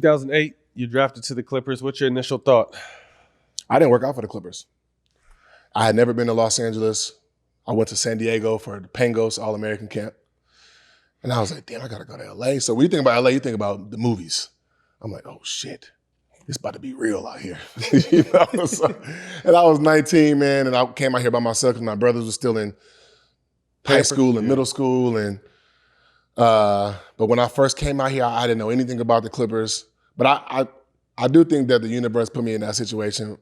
2008, you drafted to the Clippers. What's your initial thought? I didn't work out for the Clippers. I had never been to Los Angeles. I went to San Diego for the Pangos All-American Camp. And I was like, damn, I got to go to L.A. So when you think about L.A., you think about the movies. I'm like, oh, shit. It's about to be real out here. You know? And I was 19, man, and I came out here by myself because my brothers were still in high school and middle school. And but when I first came out here, I didn't know anything about the Clippers. But I do think that the universe put me in that situation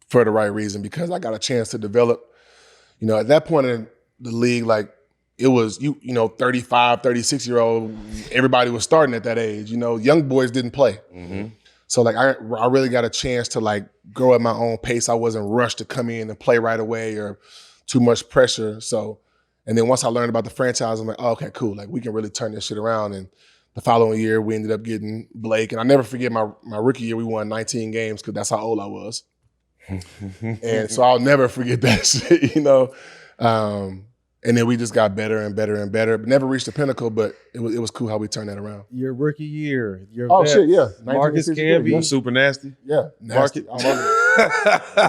for the right reason because I got a chance to develop. You know, at that point in the league, like, it was, you know, 35, 36-year-old, everybody was starting at that age. You know, young boys didn't play. Mm-hmm. So, like, I really got a chance to, like, grow at my own pace. I wasn't rushed to come in and play right away or too much pressure. So, and then once I learned about the franchise, I'm like, oh, okay, cool. Like, we can really turn this shit around. And the following year, we ended up getting Blake. And I never forget my rookie year, we won 19 games because that's how old I was. And so I'll never forget that shit, you know. And then we just got better and better and better. Never reached the pinnacle, but it was cool how we turned that around. Your rookie year. Your vets, shit, yeah. Marcus Camby. Yeah. Super nasty. Yeah. Nasty.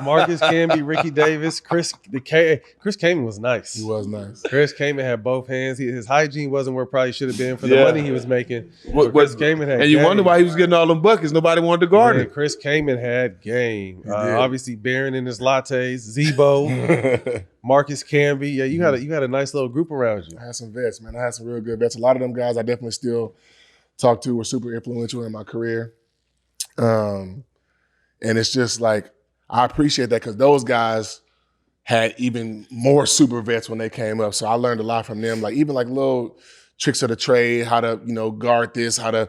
Marcus Camby, Ricky Davis, Chris Kaman was nice. He was nice. Chris Kaman had both hands. His hygiene wasn't where it probably should have been for the money he was making. Chris Kaman had and you wonder why he was getting all them buckets. Nobody wanted to guard him. Chris Kaman had game. Obviously, Barron and his lattes, Zebo, Marcus Camby. Yeah, you had a nice little group around you. I had some vets, man. I had some real good vets. A lot of them guys I definitely still talk to were super influential in my career. And it's just like, I appreciate that because those guys had even more super vets when they came up. So I learned a lot from them, like even like little tricks of the trade, how to, you know, guard this, how to,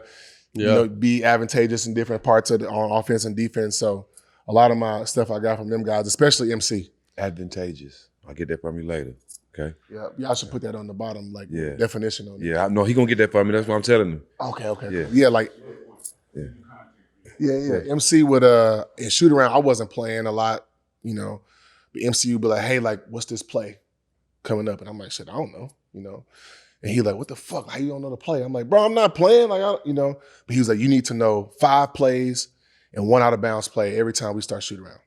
you know, be advantageous in different parts of on offense and defense. So a lot of my stuff I got from them guys, especially MC. Advantageous. I'll get that from you later. Okay. Yeah, I should put that on the bottom, like definition on it. Yeah, I know he gonna get that from me. That's what I'm telling him. Okay. Yeah, like. Yeah. MC would in shoot around. I wasn't playing a lot, you know, but MC would be like, "Hey, like, what's this play coming up?" And I'm like, "Shit, I don't know," you know. And he like, "What the fuck? How you don't know the play?" I'm like, "Bro, I'm not playing." Like, you know. But he was like, "You need to know 5 plays and 1 out of bounds play every time we start shoot around."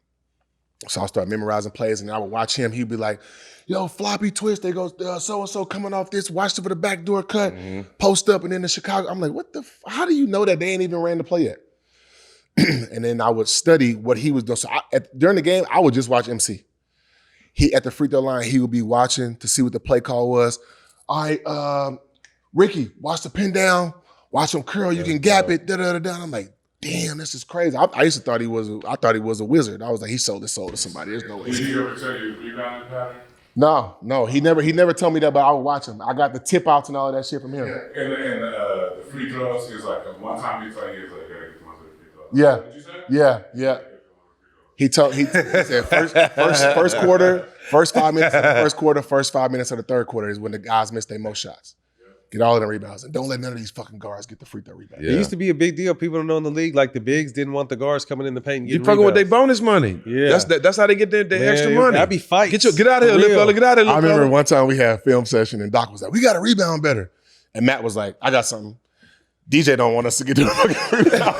So I started memorizing plays, and I would watch him. He'd be like, "Yo, floppy twist. They go so and so coming off this. Watch it for the backdoor cut, post up, and then the Chicago." I'm like, "What the? How do you know that they ain't even ran the play yet?" And then I would study what he was doing. So during the game, I would just watch MC. He at the free throw line, he would be watching to see what the play call was. All right, Ricky, watch the pin down, watch him curl. You can gap it. Da-da-da-da. I'm like, damn, this is crazy. I used to thought he was a wizard. I was like, he sold his soul to somebody. There's no way. Did he ever tell you rebounding pattern? No, he never told me that, but I would watch him. I got the tip outs and all of that shit from him. Yeah, and the free throws is like one time he told you, like, "Gotta get to my free throws." Yeah. What did you say? Yeah. He said first quarter, first 5 minutes of the first quarter, first 5 minutes of the third quarter is when the guys miss their most shots. Get all of the rebounds. And don't let none of these fucking guards get the free throw rebound. Yeah. It used to be a big deal. People don't know in the league, like the bigs didn't want the guards coming in the paint and getting fucking with their bonus money. Yeah. That's how they get their extra money. That'd be fights. Get out of here, little fella. Get out of here, I remember one time we had a film session and Doc was like, "We got to rebound better." And Matt was like, "I got something. DJ don't want us to get the fucking rebound."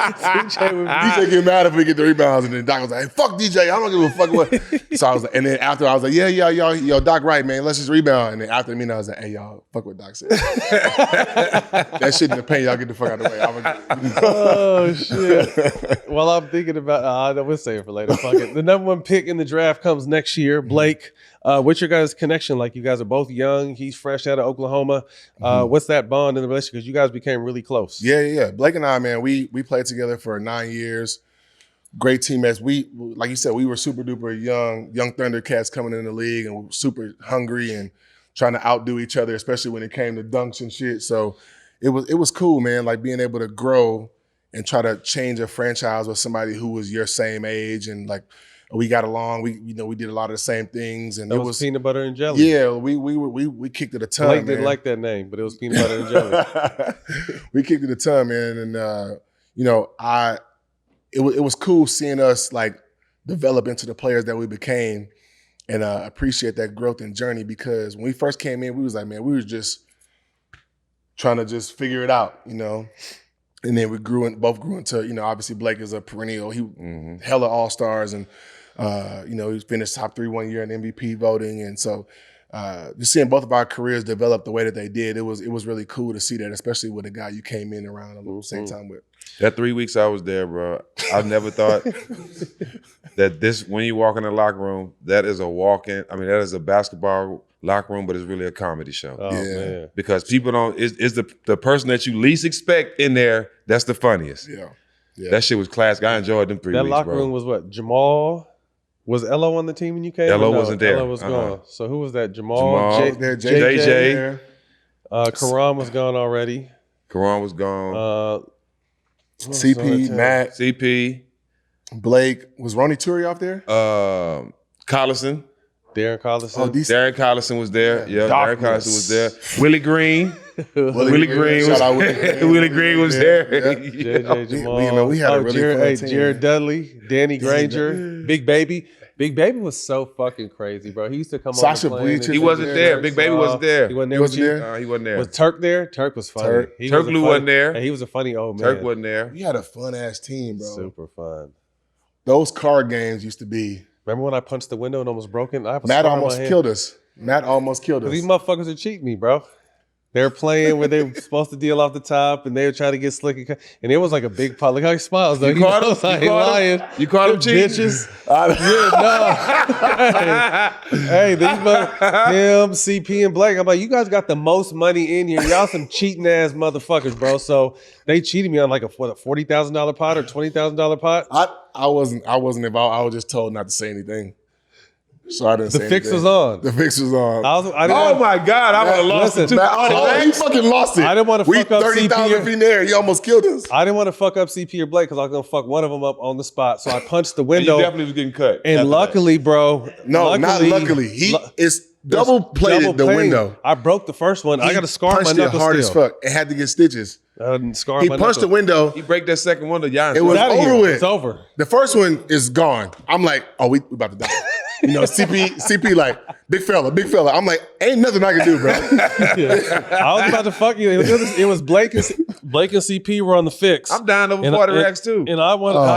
DJ get mad if we get the rebounds, and then Doc was like, "Hey, fuck DJ, I don't give a fuck what." So I was like, and then after I was like, "Yeah, yo, Doc right, man. Let's just rebound." And then after the meeting, I was like, "Hey, y'all, fuck what Doc said. That shit in the paint, y'all get the fuck out of the way." Oh shit. Well, I'm thinking about. We'll save it for later. Fuck it. The number 1 pick in the draft comes next year. Blake. What's your guys' connection like? You guys are both young. He's fresh out of Oklahoma. What's that bond in the relationship? Because you guys became really close. Yeah. Blake and I, man, we played together for 9 years. Great teammates. We, like you said, we were super duper young Thundercats coming in the league and we were super hungry and trying to outdo each other, especially when it came to dunks and shit. So it was cool, man, like being able to grow and try to change a franchise with somebody who was your same age and like we got along. We did a lot of the same things, and it was peanut butter and jelly. Yeah, we kicked it a ton. Blake didn't like that name, but it was peanut butter and jelly. We kicked it a ton, man, and it was cool seeing us like develop into the players that we became, and appreciate that growth and journey because when we first came in, we was like, man, we was just trying to just figure it out, you know. And then both grew into, obviously Blake is a perennial. He hella all-stars and, he finished top 3 1 year in MVP voting. And so just seeing both of our careers develop the way that they did, it was really cool to see that, especially with a guy you came in around at the same time with. That 3 weeks I was there, bro, I never thought that when you walk in the locker room, that is a walk-in. I mean, that is a basketball locker room, but it's really a comedy show. Oh, man. Because people don't, is the person that you least expect in there, that's the funniest. Yeah. That shit was classic. I enjoyed them 3 That weeks, locker bro. room was what? Jamal? Was Elo on the team when you came? Elo Or no? wasn't there. Elo was gone. So who was that? Jamal? Jamal, JJ. Karan was gone already. Karan was gone. CP, Matt, CP. Blake. Was Ronnie Turi off there? Collison. Darren Collison. Oh, these Darren Collison was there. Yeah, Darren Darkness. Collison was there. Willie Green. Willie Green Shout out was Willie Green. Willie Green was there. JJ Jamal. We had a really fun team. Jared Dudley, Danny Granger, Big Baby. Big Baby was so fucking crazy, bro. He used to come Sasha on the plane. Bleach. He wasn't there. Big Baby wasn't there. He wasn't there. He wasn't with you? there? He wasn't there. Was Turk there? Turk was funny. Turk. He Turk was a Lou funny- wasn't there. He was a funny old man. Turk wasn't there. We had a fun-ass team, bro. Super fun. Those card games used to be. Remember when I punched the window and almost broke it? I have a Matt scar on my almost hand. killed us. Matt almost killed us. These motherfuckers are cheating me, bro. They're playing where they were supposed to deal off the top, and they were trying to get slick. And it was like a big pot. Look how he smiles, though. You caught him? knows I ain't You caught lying. him? You caught him cheating? Bitches. Hey, these him, CP, and Blake. I'm like, you guys got the most money in here. Y'all some cheating ass motherfuckers, bro. So they cheated me on like a $40,000 pot or $20,000 pot. I wasn't involved. I was just told not to say anything. So I didn't say The fix anything. was on. The fix was on. I didn't Oh want- my God, I would have lost listen, it too. Matt, you fucking lost it. I didn't want to we fuck up 30,000 CP. feet in the air. You almost killed us. I didn't want to fuck up CP or Blake because I was gonna fuck one of them up on the spot. So I punched the You window. definitely was getting cut. And after luckily, bro. No, not luckily. He is double plated the window. I broke the first one. I got a scar on my punched it knuckle hard as still. fuck. It had to get stitches. Scar on He my punched the knuckle. window. that. He break that second window. Giannis. It was Get outta over here. with. It's over. The first one is gone. I'm like, oh, we about to die. CP like, big fella. I'm like, ain't nothing I can do, bro. I was about to fuck you. It was Blake and CP were on the fix. I'm down over And 40 racks too. And I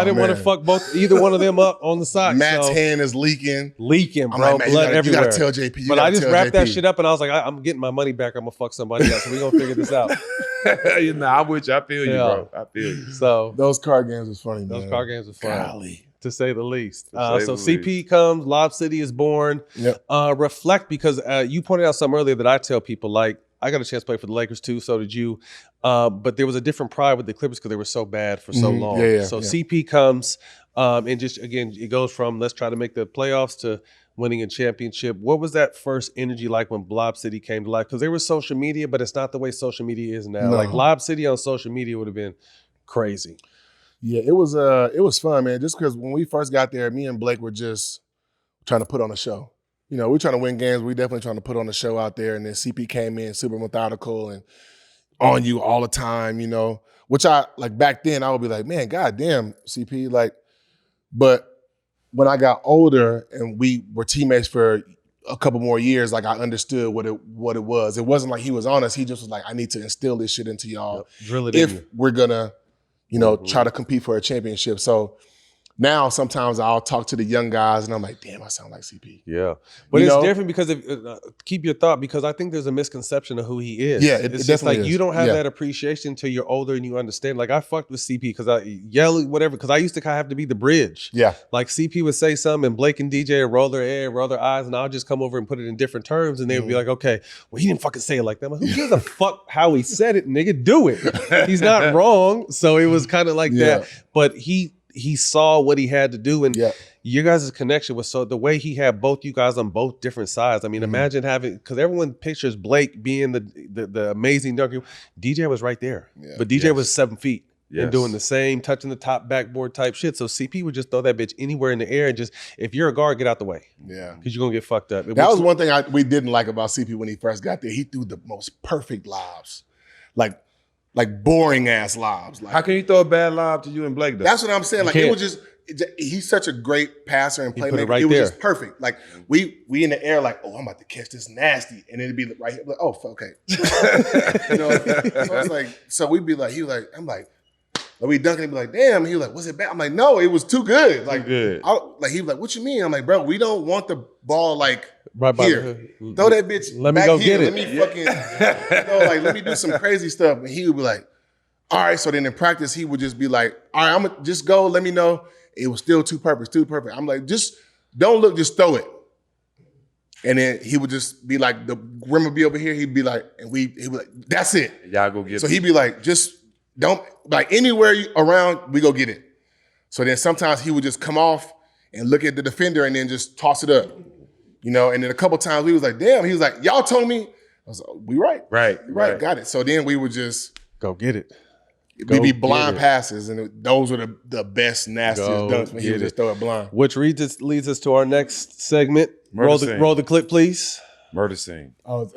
didn't want to man. fuck either one of them up on the side. Matt's so, hand is leaking. leaking, I'm bro. like, man, blood you everywhere. gotta tell JP. You But gotta I just tell wrapped that JP. shit up and I was like, I'm getting my money back. I'm gonna fuck somebody else. So we gonna figure this out. I'm with you. I feel you, Yeah. bro. I feel you. So Those card games was funny, man. those card games were fun. Golly. To say the least. To say So the CP comes, Lob City is born. Yep. Reflect, because you pointed out something earlier that I tell people, like, I got a chance to play for the Lakers too, so did you. But there was a different pride with the Clippers because they were so bad for so long. Yeah, so yeah. CP comes, and just, again, it goes from let's try to make the playoffs to winning a championship. What was that first energy like when Lob City came to life? Because there was social media, but it's not the way social media is now. No. Like, Lob City on social media would have been crazy. Yeah, it was fun, man. Just because when we first got there, me and Blake were just trying to put on a show. We're trying to win games. We're definitely trying to put on a show out there. And then CP came in super methodical and on you all the time, which I, like, back then I would be like, man, goddamn, CP. Like, but when I got older and we were teammates for a couple more years, like, I understood what it was. It wasn't like he was on us. He just was like, I need to instill this shit into y'all Drill it in if you. we're gonna, try to compete for a championship. So now sometimes I'll talk to the young guys and I'm like, damn, I sound like CP. Yeah, but You it's know? different because keep your thought, because I think there's a misconception of who he is. Yeah, it it's just definitely like is. you don't have Yeah. that appreciation until you're older and you understand. Like, I fucked with CP because I yell whatever, because I used to kind of have to be the bridge. Yeah. Like, CP would say something and Blake and DJ would roll their eyes, and I'll just come over and put it in different terms, and they would be like, okay, well, he didn't fucking say it like that. I'm like, who gives a fuck how he said it, nigga? Do it. He's not wrong. So it was kind of like Yeah. that. But he saw what he had to do, and Yeah. your guys' connection was so the way he had both you guys on both different sides. I mean, imagine having, because everyone pictures Blake being the amazing dunker. DJ was right there, but DJ was 7 feet and doing the same, touching the top backboard type shit. So CP would just throw that bitch anywhere in the air and just, if you're a guard, get out the way. Yeah. Because you're gonna get fucked up. That was one thing we didn't like about CP when he first got there. He threw the most perfect lobs. Like boring ass lobs. Like, How can you throw a bad lob to you and Blake though? that's what I'm saying. Like, can't. it was just, he's such a great passer and put it playmaker. right It was there. just perfect. Like, we in the air, like, oh, I'm about to catch this nasty, and it'd be right here. Like, oh, okay. So it's like, so we'd be like, I'm like, Like we dunking, he'd be like, damn. He was like, was it bad? I'm like, no, it was too good. Like, good. He was like, what you mean? I'm like, bro, we don't want the ball like Right by here. the- Throw that bitch Let me back go here. get it. Let me fucking, like, let me do some crazy stuff. And he would be like, all right. So then in practice, he would just be like, all right, I'm going to just go. Let me know. It was still too perfect. I'm like, just don't look, just throw it. And then he would just be like, the rim would be over here. He'd be like, he'd be like, that's it. Y'all go get So it. he'd be like, just don't, like anywhere around, we go get it. So then sometimes he would just come off and look at the defender and then just toss it up. And then a couple times we was like, damn, he was like, y'all told me. I was like, we right. Right. Got it. So then we would just, Go get it. we'd be Go blind get it. passes, and those were the best, nastiest Go dunks when he would get just throw it blind. Which leads us to our next segment. Murder Roll scene. the clip, please. Murder scene. Oh,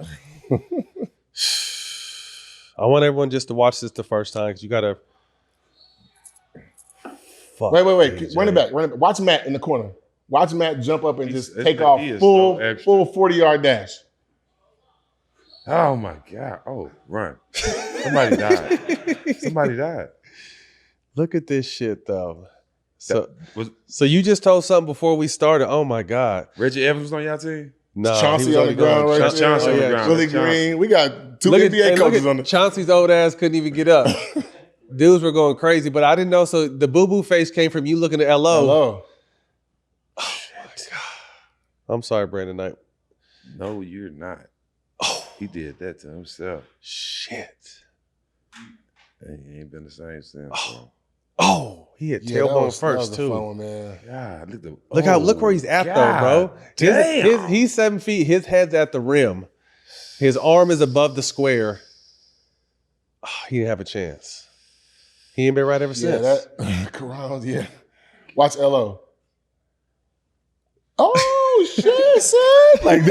I want everyone just to watch this the first time because you gotta. Fuck, wait. AJ. Run it back. Watch Matt in the corner. Watch Matt jump up and just take he off is full so extra. 40-yard dash. Oh my God. Oh, run. Somebody died. Look at this shit though. So, Was so you just told something before we started. Oh my God. Reggie Evans was on y'all team? No, Chauncey he was on the ground right there. Chauncey on the ground. Willie Chauncey. Green. We got two Look at, NBA coaches on the. Chauncey's old ass couldn't even get up. Dudes were going crazy, but I didn't know. So the boo-boo face came from you looking at LO. Hello. I'm sorry, Brandon Knight. No, you're not. Oh, He did that to himself. shit. And he ain't been the same since. Oh. Oh, he hit Yeah, that tailbone was first a too. fun one, man. God, Look where he's at though, bro. He's 7 feet. His head's at the rim. His arm is above the square. Oh, he didn't have a chance. He ain't been right ever Yeah, since. that Corrals, yeah. Watch LO. Oh shit, son! Like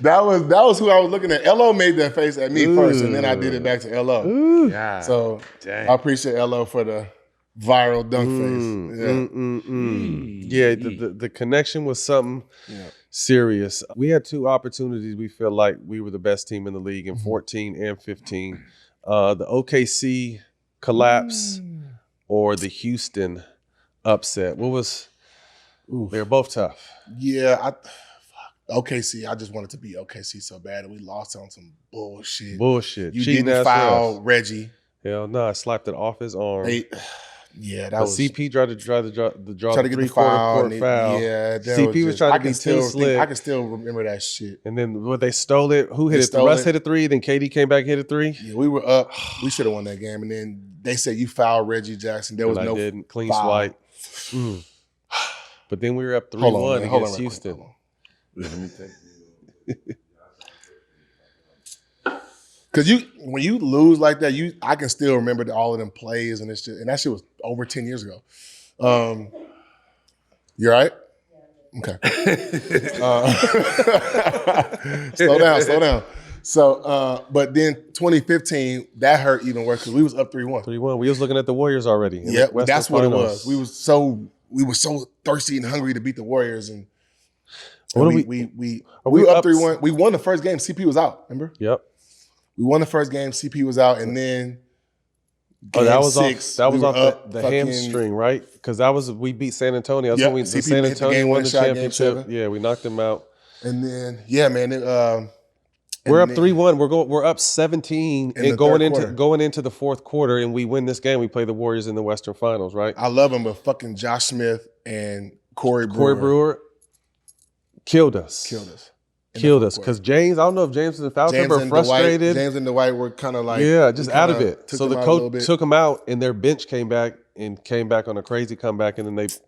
that was who I was looking at. LO made that face at me first, and then I did it back to LO. Ooh. God, So dang. I appreciate LO for the viral dunk face. Yeah. Yeah, the connection was something Yeah. serious. We had two opportunities. We feel like we were the best team in the league in 14 and 15. The OKC collapse or the Houston upset. What was? They were both tough. Yeah, OKC. I just wanted to be OKC so bad, and we lost on some bullshit. Bullshit. You Cheating didn't ass foul refs. Reggie. Hell no, I slapped it off his arm. Yeah, that But was CP tried to draw try the to get the 3/4 foul. court foul. Yeah, that CP was just- trying I to can be still too slick. I can still remember that shit. And then when they stole it, who They hit it? stole Russ it. hit a 3, then KD came back, hit a 3. Yeah, we were up. We should have won that game, and then they said you fouled Reggie Jackson. There was But I no didn't. Clean foul. swipe. But then we were up Hold on, 3-1 man. Hold on against real quick. Houston. Hold on. Let me take Because when you lose like that, I can still remember all of them plays and that shit was over 10 years ago. You all right? Okay. Slow down. So, but then 2015, that hurt even worse because we was up 3-1. 3-1. We was looking at the Warriors already. in the Yeah, Western that's what it Finals. was. We were so thirsty and hungry to beat the Warriors, and What are we we were up up- 3-1. We won the first game. CP was out. Remember? Yep. We won the first game. CP was out, and then Oh, that game was 6, off. That was we were off up the fucking- hamstring, right? Because we beat San Antonio. That's Yep, when we CP San hit the Antonio won game-winning the shot, game championship. 7. Yeah, we knocked them out. And then man, We're up then- 3-1. We're up 17 In the and going third quarter. into the fourth quarter, and we win this game. We play the Warriors in the Western Finals, right? I love him, but fucking Josh Smith and Corey Corey Brewer killed us. killed us. in the Killed fourth us quarter. because James. I don't know if James is a foul James trip or and frustrated. James and Dwight were kind of like Just out of it. took So them the out a little coach bit. took them out, and their bench came back on a crazy comeback, and then they got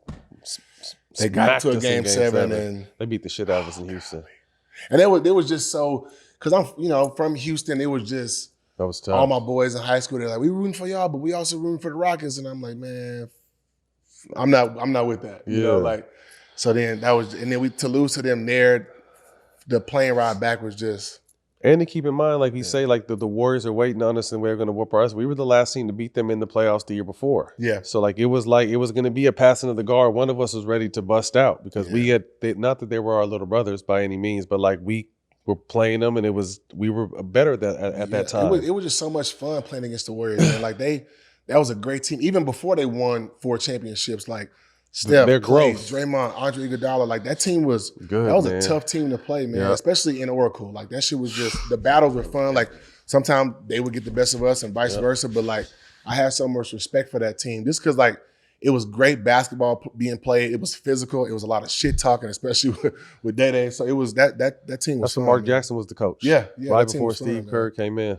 smacked to a us in game 7 and they beat the shit out of us in Houston. and it was just so because I'm from Houston. It was just That was tough. all my boys in high school. They're like, we rooting for y'all, but we also rooting for the Rockets. And I'm like, man, I'm not with that. You know, Yeah. like so then that was and then to lose to them there, the plane ride back was just. And to keep in mind, like we say, like the Warriors are waiting on us and we're going to whoop our ass. We were the last team to beat them in the playoffs the year before. Yeah. So like it was going to be a passing of the guard. One of us was ready to bust out because we had not that they were our little brothers by any means, but like we were playing them, and we were better at that time. It was just so much fun playing against the Warriors, man. Like that was a great team. Even before they won 4 championships, like Steph, their Clay, growth, Draymond, Andre Iguodala, like that team was good. That was man. a tough team to play, man. Yeah. Especially in Oracle, like that shit was just the battles were fun. Like sometimes they would get the best of us and vice versa, but like I had so much respect for that team just because like. It was great basketball being played. It was physical. It was a lot of shit talking, especially with Day. So it was that team was. That's fun, when Mark man. Jackson was the coach. Yeah, right that team before was fun, Steve man. Kerr came in.